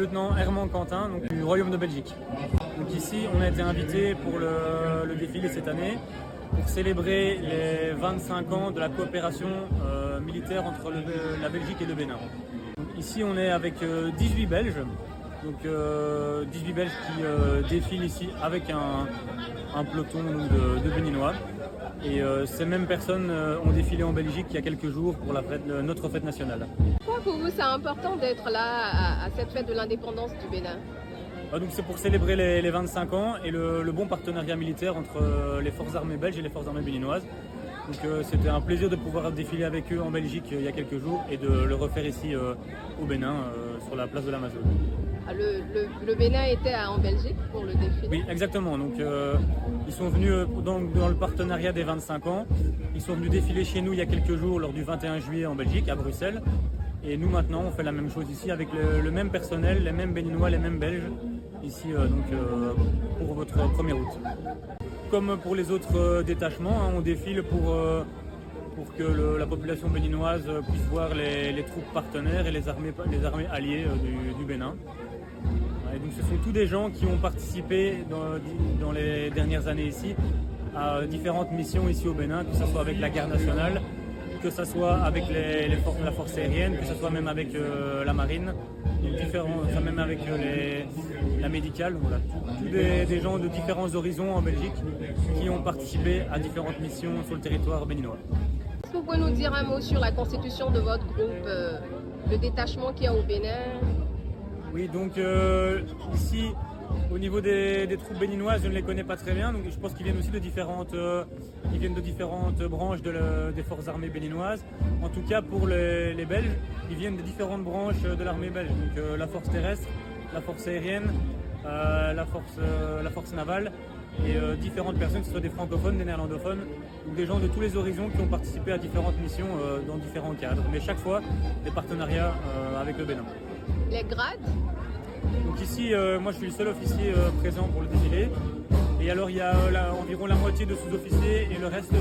lieutenant Herman Quentin, donc, du Royaume de Belgique. Donc ici, on a été invité pour le défilé cette année pour célébrer les 25 ans de la coopération militaire entre la Belgique et le Bénin. Donc ici, on est avec 18 Belges, donc 18 Belges qui défilent ici avec un peloton de Béninois. Et ces mêmes personnes ont défilé en Belgique il y a quelques jours pour notre fête nationale. Pourquoi pour vous c'est important d'être là à cette fête de l'indépendance du Bénin? Donc c'est pour célébrer les 25 ans et le bon partenariat militaire entre les forces armées belges et les forces armées béninoises. Donc c'était un plaisir de pouvoir défiler avec eux en Belgique il y a quelques jours et de le refaire ici au Bénin, sur la place de l'Amazone. Le Bénin était en Belgique pour le défilé? Oui, exactement. Donc ils sont venus dans le partenariat des 25 ans. Ils sont venus défiler chez nous il y a quelques jours lors du 21 juillet en Belgique, à Bruxelles. Et nous maintenant, on fait la même chose ici avec le même personnel, les mêmes Béninois, les mêmes Belges, ici pour votre 1er août. Comme pour les autres détachements, on défile pour que la population béninoise puisse voir les troupes partenaires et les armées alliées du Bénin. Et donc ce sont tous des gens qui ont participé dans les dernières années ici à différentes missions ici au Bénin, que ce soit avec la garde nationale, que ce soit avec la force aérienne, que ce soit même avec la marine, même avec la médicale. Voilà. Tous des gens de différents horizons en Belgique qui ont participé à différentes missions sur le territoire béninois. Est-ce que vous pouvez nous dire un mot sur la constitution de votre groupe, le détachement qu'il y a au Bénin? Oui, donc ici, au niveau des troupes béninoises, je ne les connais pas très bien, donc je pense qu'ils viennent aussi de différentes branches des forces armées béninoises. En tout cas, pour les Belges, ils viennent de différentes branches de l'armée belge, donc la force terrestre, la force aérienne, la force navale, et différentes personnes, que ce soit des francophones, des néerlandophones, ou des gens de tous les horizons qui ont participé à différentes missions dans différents cadres, mais chaque fois des partenariats avec le Bénin. Les grades? Donc ici, moi je suis le seul officier présent pour le défilé. Et alors il y a environ la moitié de sous-officiers et le reste,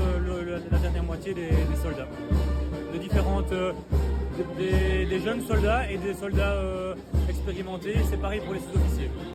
la dernière moitié des soldats. De différentes, des jeunes soldats et des soldats expérimentés. C'est pareil pour les sous-officiers.